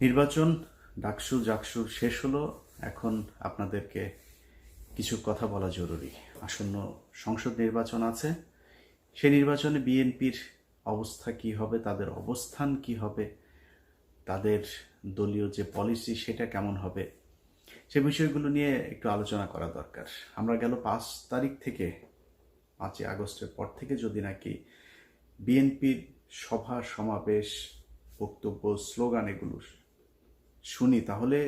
নির্বাচন ডাকসু জাকসু শেষ হলো। এখন আপনাদেরকে কিছু কথা বলা জরুরি। আসন্ন সংসদ নির্বাচন আছে। সেই নির্বাচনে বিএনপির অবস্থা কি হবে, তাদের অবস্থান কি হবে, তাদের দলীয় যে পলিসি সেটা কেমন হবে, সে বিষয়গুলো নিয়ে একটু আলোচনা করা দরকার। আমরা গেল 5 তারিখ থেকে 5ই আগস্টের পর থেকে যদি নাকি বিএনপির সভা সমাবেশ, বক্তব্য, স্লোগান এগুলো শুনি, তাহলে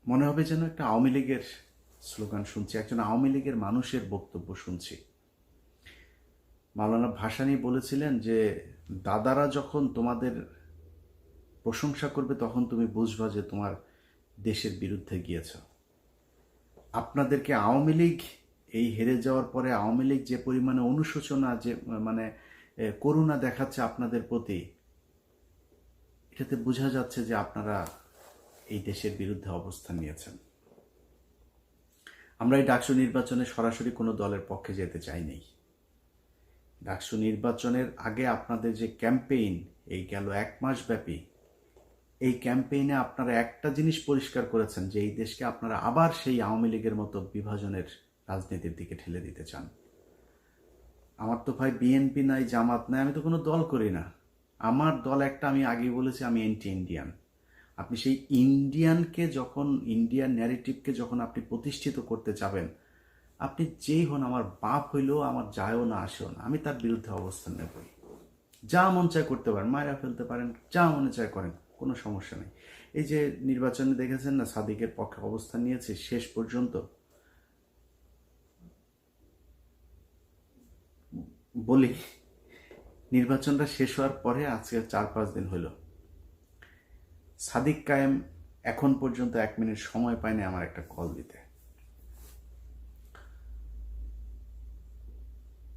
মনে হবে যেন একটা আওয়ামী লীগের স্লোগান শুনছি, একজন আওয়ামী লীগের মানুষের বক্তব্য শুনছি। মাওলানা ভাসানী বলেছিলেন যে দাদারা যখন তোমাদের প্রশংসা করবে তখন তুমি বুঝবা যে তোমার দেশের বিরুদ্ধে গিয়েছ। আপনাদেরকে আওয়ামী লীগ এই হেরে যাওয়ার পরে আওয়ামী লীগ যে পরিমাণে অনুশোচনা, যে মানে করুণা দেখাচ্ছে আপনাদের প্রতি, এটাতে বোঝা যাচ্ছে যে আপনারা এই দেশের বিরুদ্ধে অবস্থান নিয়েছেন। আমরা এই ডাকসু নির্বাচনে সরাসরি কোনো দলের পক্ষে যেতে চাইনি। ডাকসু নির্বাচনের আগে আপনাদের যে ক্যাম্পেইন, এই গেল 1 মাস ব্যাপী, এই ক্যাম্পেইনে আপনারা একটা জিনিস পরিষ্কার করেছেন যে এই দেশকে আপনারা আবার সেই আওয়ামী লীগের মতো বিভাজনের রাজনীতির দিকে ঠেলে দিতে চান। আমার তো ভাই বিএনপি নাই, জামাত নাই, আমি তো কোনো দল করি না। আমার দল একটা, আমি আগেই বলেছি আমি অ্যান্টি ইন্ডিয়ান। আপনি সেই ইন্ডিয়ানকে যখন, ইন্ডিয়ান ন্যারেটিভকে যখন আপনি প্রতিষ্ঠিত করতে যাবেন, আপনি যেই হন, আমার বাপ হইলেও আমার যায়ও না আসেও না, আমি তার বিরুদ্ধে অবস্থান নেবই। যা মন চায় করতে পারেন, মায়েরা ফেলতে পারেন, যা মনে চায় করেন, কোনো সমস্যা নেই। এই যে নির্বাচনে দেখেছেন না, সাদিকের পক্ষে অবস্থান নিয়েছে শেষ পর্যন্ত। বলি, নির্বাচনটা শেষ হওয়ার পরে আজকে 4-5 দিন হলো, সাদিক কায়েম এখন পর্যন্ত 1 মিনিট সময় পায়নি আমার একটা কল দিতে।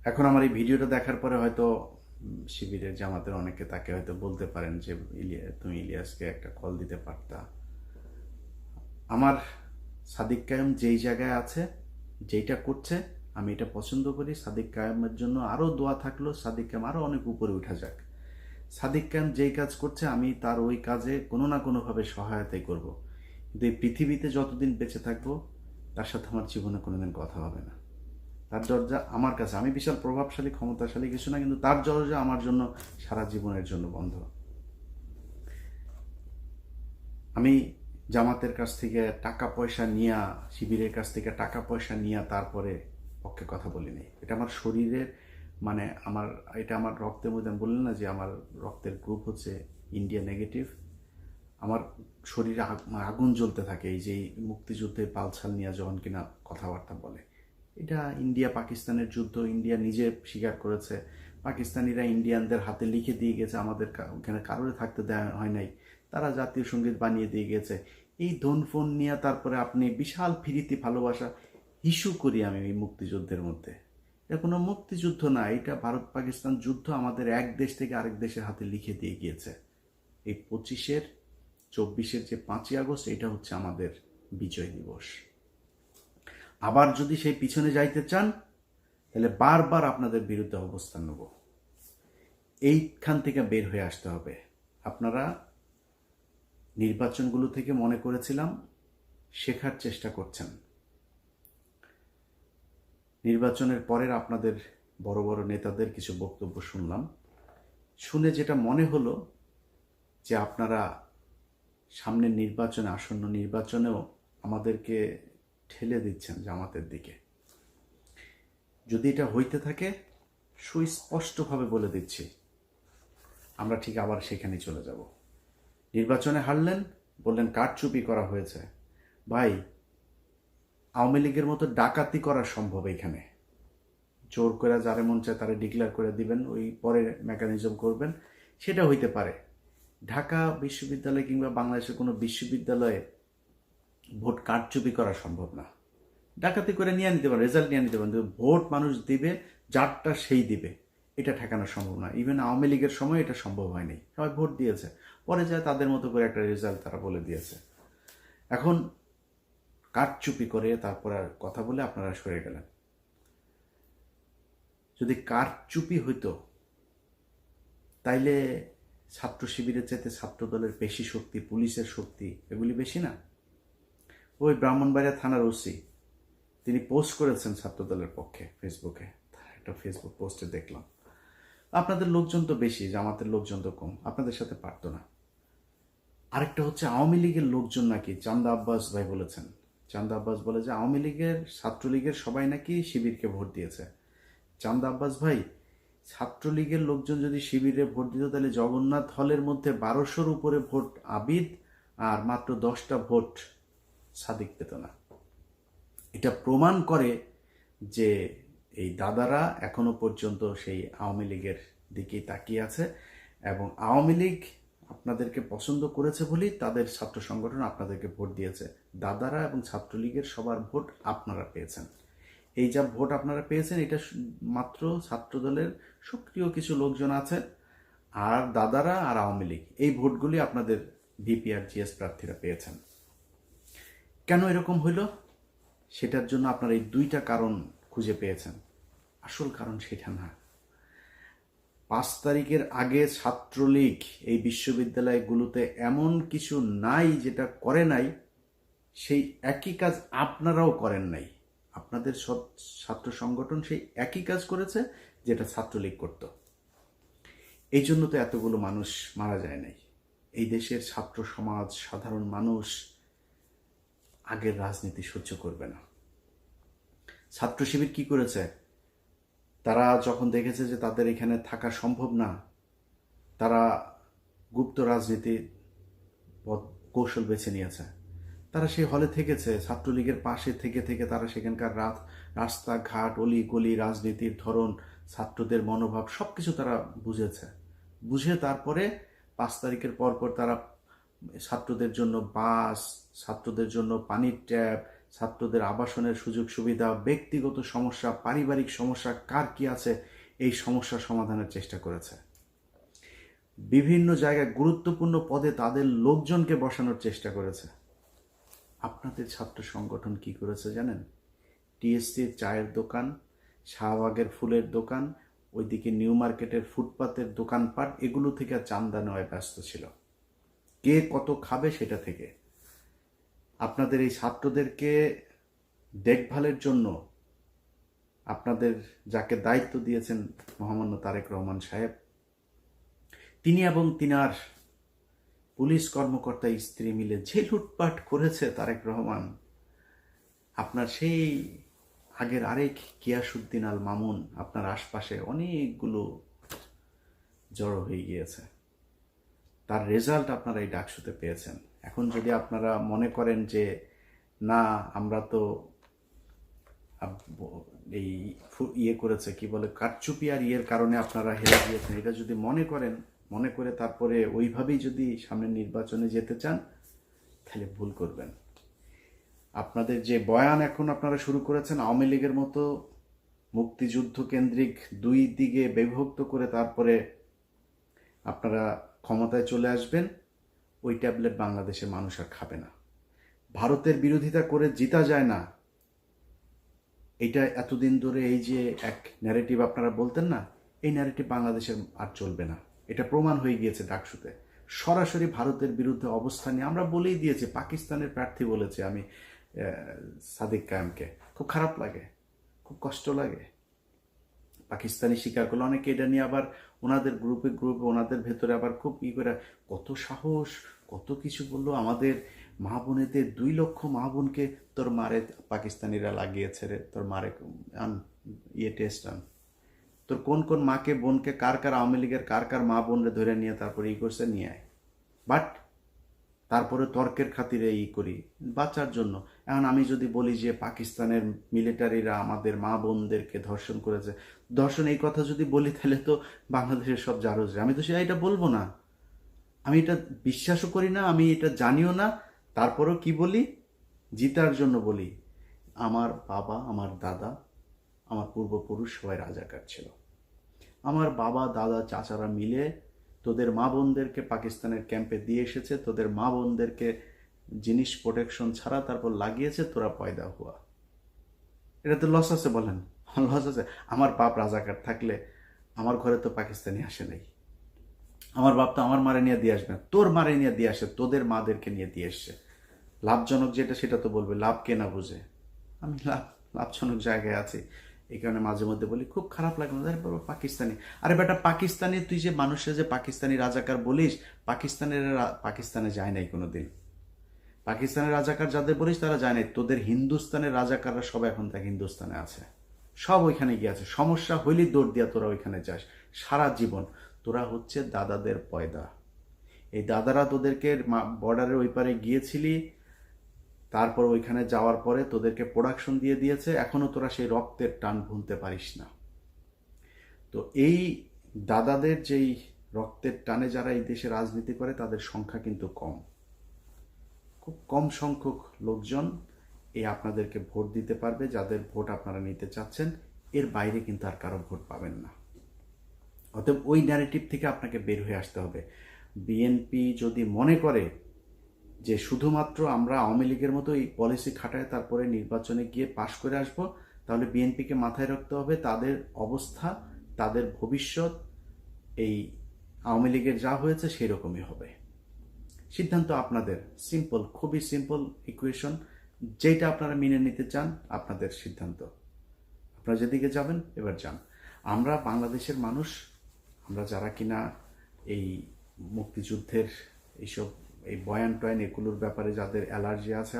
এখন আমার এই ভিডিওটা দেখার পরে হয়তো শিবিরের, জামাতের অনেকে তাকে হয়তো বলতে পারেন যে তুমি ইলিয়াসকে একটা কল দিতে পারতা। আমার সাদিক কায়েম যেই জায়গায় আছে, যেইটা করছে, আমি এটা পছন্দ করি। সাদিক কায়েমের জন্য আরও দোয়া থাকলো, সাদিক কায়েম আরও অনেক উপরে উঠা যাক। সাদিক কায়েম যেই কাজ করছে আমি তার ওই কাজে কোনো না কোনোভাবে সহায়তাই করব। কিন্তু এই পৃথিবীতে যতদিন বেঁচে থাকবো তার সাথে আমার জীবনে কোনোদিন কথা হবে না। তার দরজা আমার কাছে, আমি বিশাল প্রভাবশালী ক্ষমতাশালী কিছু না, কিন্তু তার দরজা আমার জন্য সারা জীবনের জন্য বন্ধ। আমি জামাতের কাছ থেকে টাকা পয়সা নিয়া, শিবিরের কাছ থেকে টাকা পয়সা নিয়া তারপরে পক্ষে কথা বলিনি। এটা আমার শরীরের, মানে আমার, এটা আমার রক্তের মধ্যে। আমি বললাম না যে আমার রক্তের গ্রুপ হচ্ছে ইন্ডিয়া নেগেটিভ। আমার শরীরে আগুন জ্বলতে থাকে এই যে মুক্তিযুদ্ধের পালছাল নিয়ে যখন কিনা কথাবার্তা বলে। এটা ইন্ডিয়া পাকিস্তানের যুদ্ধ, ইন্ডিয়া নিজে স্বীকার করেছে। পাকিস্তানিরা ইন্ডিয়ানদের হাতে লিখে দিয়ে গেছে, আমাদের ওখানে কারোর থাকতে দেওয়া হয় নাই, তারা জাতীয় সঙ্গীত বানিয়ে দিয়ে গেছে। এই ধন ফোন নিয়ে তারপরে আপনি বিশাল ফিরিতি ভালোবাসা ইস্যু করি আমি এই মুক্তিযুদ্ধের মধ্যে। এটা কোনো মুক্তিযুদ্ধ না, এটা ভারত পাকিস্তান যুদ্ধ আমাদের এক দেশ থেকে আরেক দেশের হাতে লিখে দিয়ে গিয়েছে। এই 25-24 যে 5ই আগস্ট, এটা হচ্ছে আমাদের বিজয় দিবস। আবার যদি সেই পিছনে যাইতে চান তাহলে বারবার আপনাদের বিরুদ্ধে অবস্থান নেব। এইখান থেকে বের হয়ে আসতে হবে। আপনারা নির্বাচনগুলো থেকে মনে করেছিলাম শেখার চেষ্টা করছেন। নির্বাচনের পরের আপনাদের বড় বড় নেতাদের কিছু বক্তব্য শুনলাম, শুনে যেটা মনে হলো যে আপনারা সামনের নির্বাচনে, আসন্ন নির্বাচনেও আমাদেরকে ঠেলে দিচ্ছেন জামাতের দিকে। যদি এটা হইতে থাকে, সুস্পষ্টভাবে বলে দিচ্ছি, আমরা ঠিক আবার সেখানে চলে যাব। নির্বাচনে হারলেন, বললেন কারচুপি করা হয়েছে। ভাই, আওয়ামী লীগের মতো ডাকাতি করা সম্ভব এখানে। জোর করে যারে মন চায় তারা ডিক্লেয়ার করে দিবেন, ওই পরে মেকানিজম করবেন, সেটা হইতে পারে। ঢাকা বিশ্ববিদ্যালয় কিংবা বাংলাদেশের কোনো বিশ্ববিদ্যালয়ে ভোট কারচুপি করা সম্ভব না। ডাকাতি করে নিয়ে নিতে পারেন, রেজাল্ট নিয়ে নিতে পারেন, ভোট মানুষ দিবে, যারটা সেই দিবে, এটা ঠেকানো সম্ভব না। ইভেন আওয়ামী লীগের সময় এটা সম্ভব হয়নি, সবাই ভোট দিয়েছে, পরে যায় তাদের মতো করে একটা রেজাল্ট তারা বলে দিয়েছে। এখন কারচুপি করে তারপর আর কথা বলে আপনারা সরে গেলেন। যদি কারচুপি হইতো তাইলে ছাত্র শিবিরের চাইতে ছাত্র দলের পেশি শক্তি, পুলিশের শক্তি এগুলি বেশি না? ওই ব্রাহ্মণবাড়িয়া থানার ওসি তিনি পোস্ট করেছেন ছাত্র দলের পক্ষে ফেসবুকে, একটা ফেসবুক পোস্টে দেখলাম। আপনাদের লোকজন তো বেশি, জামাতের লোকজন তো কম, আপনাদের সাথে পারতো না। আরেকটা হচ্ছে আওয়ামী লীগের লোকজন নাকি, চান্দা আব্বাস ভাই বলেছেন, চান্দা আব্বাস বলে যে আওয়ামী লীগের ছাত্রলীগের সবাই নাকি শিবিরকে ভোট দিয়েছে। চান্দা আব্বাস ভাই, ছাত্রলীগের লোকজন যদি শিবিরে ভোট দিত তাহলে জগন্নাথ হলের মধ্যে 1200-র উপরে ভোট আবিদ আর মাত্র 10টা ভোট সাদিক পেত না। এটা প্রমাণ করে যে এই দাদারা এখনো পর্যন্ত সেই আওয়ামী লীগের দিকেই তাকিয়ে আছে, এবং আওয়ামী লীগ আপনাদেরকে পছন্দ করেছে বলেই তাদের ছাত্র সংগঠন আপনাদেরকে ভোট দিয়েছে। দাদারা এবং ছাত্রলীগের সবার ভোট আপনারা পেয়েছেন। এই যা ভোট আপনারা পেয়েছেন এটা মাত্র ছাত্রদলের সক্রিয় কিছু লোকজন আছে, আর দাদারা আর আওয়ামী লীগ এই ভোটগুলি আপনাদের ভিপি আর জিএস প্রার্থীরা পেয়েছেন। কেন এরকম হইল সেটার জন্য আপনারা এই দুইটা কারণ খুঁজে পেয়েছেন। আসল কারণ সেটা না। 5 তারিখের আগে ছাত্রলীগ এই বিশ্ববিদ্যালয়গুলোতে এমন কিছু নাই যেটা করে নাই, সেই একই কাজ আপনারাও করেন নাই। আপনাদের সব ছাত্র সংগঠন সেই একই কাজ করেছে যেটা ছাত্রলীগ করত। এই জন্য তো এতগুলো মানুষ মারা যায় নাই। এই দেশের ছাত্র সমাজ, সাধারণ মানুষ আগের রাজনীতি সহ্য করবে না। ছাত্র শিবির কি করেছে? তারা যখন দেখেছে যে তাদের এখানে থাকা সম্ভব না, তারা গুপ্ত রাজনীতির কৌশল বেছে নিয়েছে। তারা সেই হলে থেকেছে, ছাত্রলীগের পাশে থেকে থেকে তারা সেখানকার রাস্তাঘাট, অলি গলি, রাজনীতির ধরন, ছাত্রদের মনোভাব সব কিছু তারা বুঝেছে। বুঝে তারপরে 5 তারিখের পরপর তারা ছাত্রদের জন্য বাস, ছাত্রদের জন্য পানির ট্যাপ, ছাত্রদের আবাসনের সুযোগ সুবিধা, ব্যক্তিগত সমস্যা, পারিবারিক সমস্যা কার কি আছে এই সমস্যা সমাধানের চেষ্টা করেছে। বিভিন্ন জায়গায় গুরুত্বপূর্ণ পদে তাদের লোকজনকে বসানোর চেষ্টা করেছে। আপনাদের ছাত্র সংগঠন কি করেছে জানেন? টিএসসির চায়ের দোকান, শাহবাগের ফুলের দোকান, ওইদিকে নিউ মার্কেটের ফুটপাতের দোকানপাট, এগুলো থেকে চান্দা নেওয়ায় ব্যস্ত ছিল। কে কত খাবে সেটা থেকে। আপনাদের এই ছাত্রদেরকে দেখভালের জন্য আপনাদের যাকে দায়িত্ব দিয়েছেন মহামান্য তারেক রহমান সাহেব, তিনি এবং তিনার পুলিশ কর্মকর্তা স্ত্রী মিলে যে লুটপাট করেছে তারেক রহমান, আপনার সেই আগের আরেক গিয়াসউদ্দিন আল মামুন আপনার আশপাশে অনেকগুলো জড়ো হয়ে গিয়েছে। তার রেজাল্ট আপনারা এই ডাকসুতে পেয়েছেন। এখন যদি আপনারা মনে করেন যে না আমরা তো এই করেছে কি বলে কারচুপি আর ইয়ের কারণে আপনারা হেরে গিয়েছেন, এটা যদি মনে করে তারপরে ওইভাবেই যদি সামনের নির্বাচনে যেতে চান তাহলে ভুল করবেন। আপনাদের যে বয়ান এখন আপনারা শুরু করেছেন আওয়ামী লীগের মতো মুক্তিযুদ্ধ কেন্দ্রিক দুই দিকে বিভক্ত করে তারপরে আপনারা ক্ষমতায় চলে আসবেন, ওই ট্যাবলেট বাংলাদেশের মানুষ আর খাবে না। ভারতের বিরোধিতা করে জিতা যায় না, এটা এতদিন ধরে এই যে এক ন্যারেটিভ আপনারা বলতেন না, এই ন্যারেটিভ বাংলাদেশের আর চলবে না। এটা প্রমাণ হয়ে গিয়েছে ডাকসুতে। সরাসরি ভারতের বিরুদ্ধে অবস্থান নিয়ে আমরা বলেই দিয়েছি। পাকিস্তানের প্রার্থী বলেছে আমি সাদিক কায়েমকে, খুব খারাপ লাগে, খুব কষ্ট লাগে। পাকিস্তানি স্বীকার করলো, অনেকে এটা নিয়ে আবার ওনাদের গ্রুপে ওনাদের ভেতরে আবার খুব করে কত সাহস, কত কিছু বললো। আমাদের মা বোনেদের 2 লক্ষ মা বোনকে তোর মারে পাকিস্তানিরা লাগিয়েছে রে, তোর মারে আন টেস্ট আন, তোর কোন কোন মাকে বোনকে কার কার আওয়ামী লীগের কার কার মা বোনরে ধরে নিয়ে তারপরে করছে নিয়ে আয়। বাট তারপরে তর্কের খাতিরে করি বাঁচার জন্য। এখন আমি যদি বলি যে পাকিস্তানের মিলিটারিরা আমাদের মা বোনদেরকে ধর্ষণ করেছে, ধর্ষণ এই কথা যদি বলি তাহলে তো বাংলাদেশের সব জারজে। আমি তো এটা বলবো না, আমি এটা বিশ্বাসও করি না, আমি এটা জানিও না। তারপরেও কি বলি? জিতার জন্য বলি আমার বাবা, আমার দাদা, আমার পূর্বপুরুষ সবাই রাজাকার ছিল। আমার বাবা দাদা চাচারা মিলে তোদের মা বোনদেরকে পাকিস্তানের ক্যাম্পে দিয়ে এসেছে, তোদের মা বোনদেরকে জিনিস প্রোটেকশন ছাড়া তারপর লাগিয়েছে, তোরা পয়দা হুয়া। এটা তো লস আছে, বলেন লস আছে? আমার বাপ রাজাকার থাকলে আমার ঘরে তো পাকিস্তানি আসে নাই, আমার বাপ তো আমার মারে নিয়ে দিয়ে আসবে না, তোর মারে নিয়ে দিয়ে আসে, তোদের মাদেরকে নিয়ে দিয়ে এসছে। লাভজনক যেটা সেটা তো বলবে, লাভ কে না বুঝে। আমি লাভজনক জায়গায় আছি, এই কারণে মাঝে মধ্যে বলি খুব খারাপ লাগে না, আরে বাবা পাকিস্তানি, আরে বেটা পাকিস্তানি, তুই যে মানুষের যে পাকিস্তানি রাজাকার বলিস, পাকিস্তানে যায় নাই কোনোদিন। পাকিস্তানের রাজাকার যাদের বলিস তারা যায় নাই, তোদের হিন্দুস্তানের রাজাকাররা সব এখন তাকে হিন্দুস্তানে আছে, সব ওইখানে গিয়ে আছে। সমস্যা হইলেই দৌড় দিয়া তোরা ওইখানে যাস সারা জীবন। তোরা হচ্ছে দাদাদের পয়দা। এই দাদারা তোদেরকে বর্ডারের ওই পারে গিয়েছিলি, তারপর ওইখানে যাওয়ার পরে তোদেরকে প্রোডাকশন দিয়ে দিয়েছে, এখনো তোরা সেই রক্তের টান ভুলতে পারিস না। তো এই দাদাদের যেই রক্তের টানে যারা এই দেশে রাজনীতি করে তাদের সংখ্যা কিন্তু কম, খুব কম সংখ্যক লোকজন এই আপনাদেরকে ভোট দিতে পারবে, যাদের ভোট আপনারা নিতে চাচ্ছেন। এর বাইরে কিন্তু আর কারো ভোট পাবেন না। অতএব ওই ন্যারেটিভ থেকে আপনাকে বের হয়ে আসতে হবে। বিএনপি যদি মনে করে যে শুধুমাত্র আমরা আওয়ামী লীগের মতো এই পলিসি খাটায় তারপরে নির্বাচনে গিয়ে পাশ করে আসব, তাহলে বিএনপিকে মাথায় রাখতে হবে তাদের অবস্থা, তাদের ভবিষ্যৎ এই আওয়ামী লীগের যা হয়েছে সেই রকমই হবে। সিদ্ধান্ত আপনাদের, সিম্পল, খুবই সিম্পল ইকুয়েশন। যেটা আপনারা মেনে নিতে চান আপনাদের সিদ্ধান্ত, আপনারা যেদিকে যাবেন এবার যান। আমরা বাংলাদেশের মানুষ, আমরা যারা কিনা এই মুক্তিযুদ্ধের এইসব এই বয়ান টয়ান এগুলোর ব্যাপারে যাদের অ্যালার্জি আছে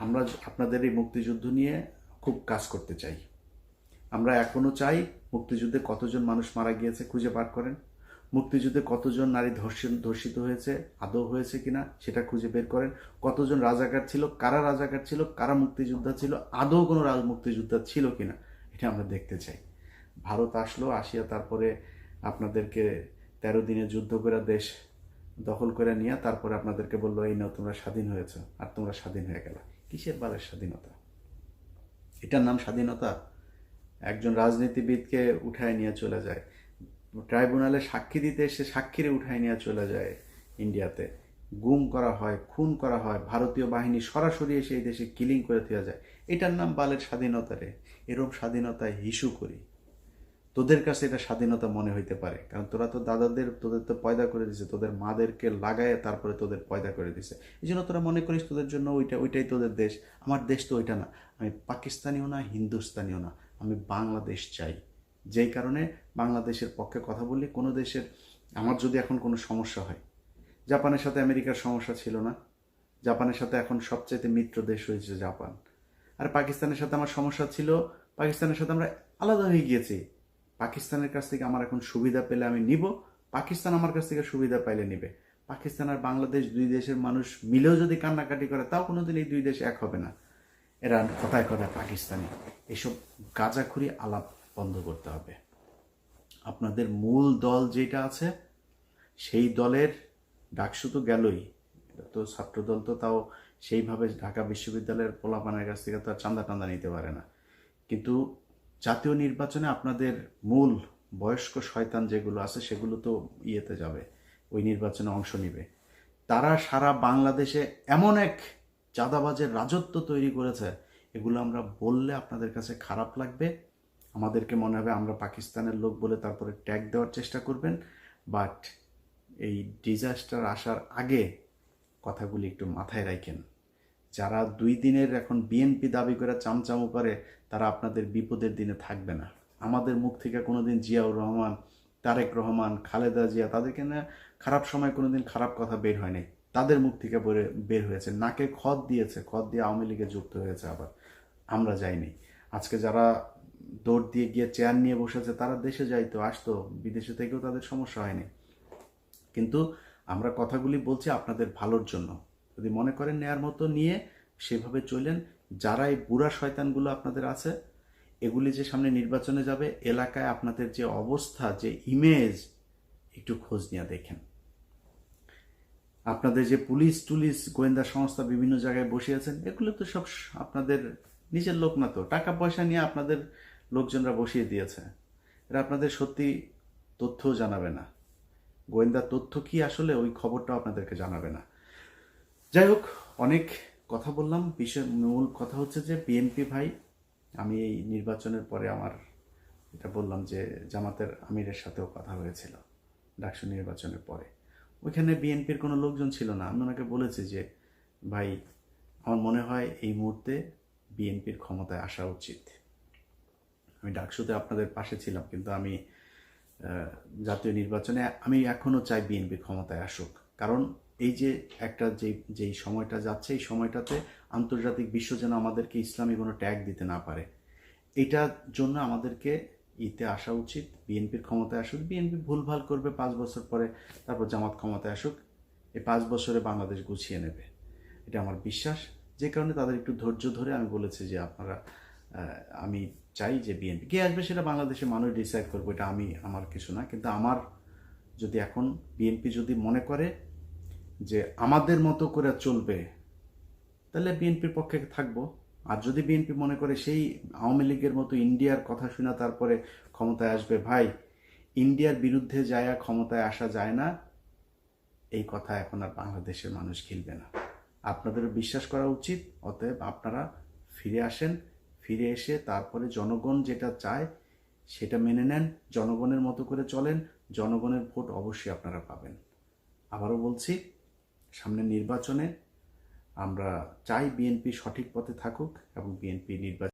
আমরা আপনাদের এই মুক্তিযুদ্ধ নিয়ে খুব কাজ করতে চাই। আমরা এখনো চাই মুক্তিযুদ্ধে কতজন মানুষ মারা গিয়েছে খুঁজে বার করেন, মুক্তিযুদ্ধে কতজন নারী ধর্ষিত হয়েছে, আদৌ হয়েছে কিনা সেটা খুঁজে বের করেন, কতজন রাজাকার ছিল, কারা মুক্তিযোদ্ধা ছিল, আদৌ কোনো মুক্তিযোদ্ধা ছিল কিনা এটা আমরা দেখতে চাই। ভারত আসলো, আসিয়া তারপরে আপনাদেরকে 13 দিনে যুদ্ধ করে দেশ দখল করে নিয়ে তারপরে আপনাদেরকে বললো এই নাও তোমরা স্বাধীন হয়েছ, আর তোমরা স্বাধীন হয়ে গেল। কিসের বালের স্বাধীনতা? এটার নাম স্বাধীনতা? একজন রাজনীতিবিদকে উঠায় নিয়ে চলে যায়, ট্রাইব্যুনালে সাক্ষী দিতে এসে সাক্ষীরে উঠায় নিয়ে চলে যায় ইন্ডিয়াতে, গুম করা হয়, খুন করা হয়, ভারতীয় বাহিনী সরাসরি এসে এই দেশে কিলিং করে দেওয়া যায়। এটার নাম বালের স্বাধীনতা রে। এরম স্বাধীনতায় হিসু করি। তোদের কাছে এটা স্বাধীনতা মনে হইতে পারে, কারণ তোরা তো তোদের তো পয়দা করে দিছে, তোদের মাদেরকে লাগায় তারপরে তোদের পয়দা করে দিছে। এই জন্য তোরা মনে করিস তোদের জন্য ওইটাই তোদের দেশ। আমার দেশ তো ওইটা না। আমি পাকিস্তানিও না, হিন্দুস্তানিও না, আমি বাংলাদেশ চাই। যেই কারণে বাংলাদেশের পক্ষে কথা বলি। কোনো দেশের, আমার যদি এখন কোনো সমস্যা হয়, জাপানের সাথে আমেরিকার সমস্যা ছিল না, জাপানের সাথে এখন সবচাইতে মিত্র দেশ হয়েছে জাপান। আর পাকিস্তানের সাথে আমার সমস্যা ছিল, পাকিস্তানের সাথে আমরা আলাদা হয়ে গিয়েছি। পাকিস্তানের কাছ থেকে আমার এখন সুবিধা পেলে আমি নিব, পাকিস্তান আমার কাছ থেকে সুবিধা পাইলে নিবে। পাকিস্তান আর বাংলাদেশ দুই দেশের মানুষ মিলেও যদি কান্নাকাটি করে তাও কোনোদিন এই দুই দেশ এক হবে না। এরা কথায় কথায় পাকিস্তানি, এসব গাঁজাখুরি আলাপ বন্ধ করতে হবে। আপনাদের মূল দল যেটা আছে সেই দলের ডাকসু তো গেলই, তো ছাত্রদল তো তাও সেইভাবে ঢাকা বিশ্ববিদ্যালয়ের পোলাপানের কাছ থেকে তো আর চাঁদা টান্দা নিতে পারে না। কিন্তু জাতীয় নির্বাচনে আপনাদের মূল বয়স্ক শয়তান যেগুলো আছে সেগুলো তো ইয়েতে যাবে, ওই নির্বাচনে অংশ নিবে। তারা সারা বাংলাদেশে এমন এক চাঁদাবাজের রাজত্ব তৈরি করেছে, এগুলো আমরা বললে আপনাদের কাছে খারাপ লাগবে, আমাদেরকে মনে হবে আমরা পাকিস্তানের লোক বলে তারপরে ট্যাগ দেওয়ার চেষ্টা করবেন। বাট এই ডিজাস্টার আসার আগে কথাগুলি একটু মাথায় রাখেন। যারা 2 দিনের এখন বিএনপি দাবি করে চামচামো করে তারা আপনাদের বিপদের দিনে থাকবে না। আমাদের মুখ থেকে কোনোদিন জিয়াউর রহমান, তারেক রহমান, খালেদা জিয়া, তাদেরকে না খারাপ সময় কোনোদিন খারাপ কথা বের হয় নাই, তাদের মুখ থেকে বের হয়েছে। নাকে খত দিয়েছে, খত দিয়ে আওয়ামী লীগে যুক্ত হয়েছে আবার, আমরা যাইনি। আজকে যারা দৌড় দিয়ে গিয়ে চেয়ার নিয়ে বসেছে তারা দেশে যাইতো, আসতো, বিদেশে থেকেও তাদের সমস্যা হয়নি। কিন্তু আমরা কথাগুলি বলছি আপনাদের ভালোর জন্য। যদি মনে করেন নেয়ার মতো নিয়ে সেভাবে চলেন। যারা এই বুড়া শয়তানগুলো আপনাদের আছে, এগুলি যে সামনে নির্বাচনে যাবে, এলাকায় আপনাদের যে অবস্থা, যে ইমেজ, একটু খোঁজ নিয়ে দেখেন। আপনাদের যে পুলিশ গোয়েন্দা সংস্থা বিভিন্ন জায়গায় বসে আছেন, এগুলো তো সব আপনাদের নিজের লোক না, তো টাকা পয়সা নিয়ে আপনাদের লোকজনরা বসিয়ে দিয়েছে। এরা আপনাদের সত্যি তথ্যও জানাবে না, গোয়েন্দা তথ্য কি আসলে ওই খবরটাও আপনাদেরকে জানাবে না। যাই হোক, অনেক কথা বললাম। মূল কথা হচ্ছে যে বিএনপি ভাই, আমি এই নির্বাচনের পরে আমার এটা বললাম যে জামাতের আমিরের সাথেও কথা হয়েছিল, ডাকসু নির্বাচনের পরে। ওইখানে বিএনপির কোনো লোকজন ছিল না। আমি ওনাকে বলেছি যে ভাই, আমার মনে হয় এই মুহূর্তে বিএনপির ক্ষমতায় আসা উচিত। আমি ডাকসুতে আপনাদের পাশে ছিলাম, কিন্তু আমি জাতীয় নির্বাচনে আমি এখনও চাই বিএনপি ক্ষমতায় আসুক। কারণ এই যে একটা যেই সময়টা যাচ্ছে, এই সময়টাতে আন্তর্জাতিক বিশ্ব যেন আমাদেরকে ইসলামী কোনো ট্যাগ দিতে না পারে, এটার জন্য আমাদেরকে আসা উচিত। বিএনপির ক্ষমতায় আসুক, বিএনপি ভুলভাল করবে 5 বছর পরে, তারপর জামাত ক্ষমতায় আসুক, এই 5 বছরে বাংলাদেশ গুছিয়ে নেবে, এটা আমার বিশ্বাস। যে কারণে তাদের একটু ধৈর্য ধরে আমি বলেছি যে আপনারা, আমি চাই যে বিএনপি কে আসবে সেটা বাংলাদেশের মানুষ ডিসাইড করবো, এটা আমার কিছু না। কিন্তু আমার যদি এখন বিএনপি যদি মনে করে যে আমাদের মতো করে চলবে, তাহলে বিএনপির পক্ষে থাকবো। আর যদি বিএনপি মনে করে সেই আওয়ামী লীগের মতো ইন্ডিয়ার কথা শুনে তারপরে ক্ষমতায় আসবে, ভাই, ইন্ডিয়ার বিরুদ্ধে যায় ক্ষমতায় আসা যায় না, এই কথা এখন আর বাংলাদেশের মানুষ খেলবে না। আপনাদেরও বিশ্বাস করা উচিত। অতএব আপনারা ফিরে আসেন, ফিরে এসে তারপরে জনগণ যেটা চায় সেটা মেনে নেন, জনগণের মতো করে চলেন, জনগণের ভোট অবশ্যই আপনারা পাবেন। আবারও বলছি, সামনের নির্বাচনে আমরা চাই বিএনপি সঠিক পথে থাকুক এবং বিএনপি নির্বাচন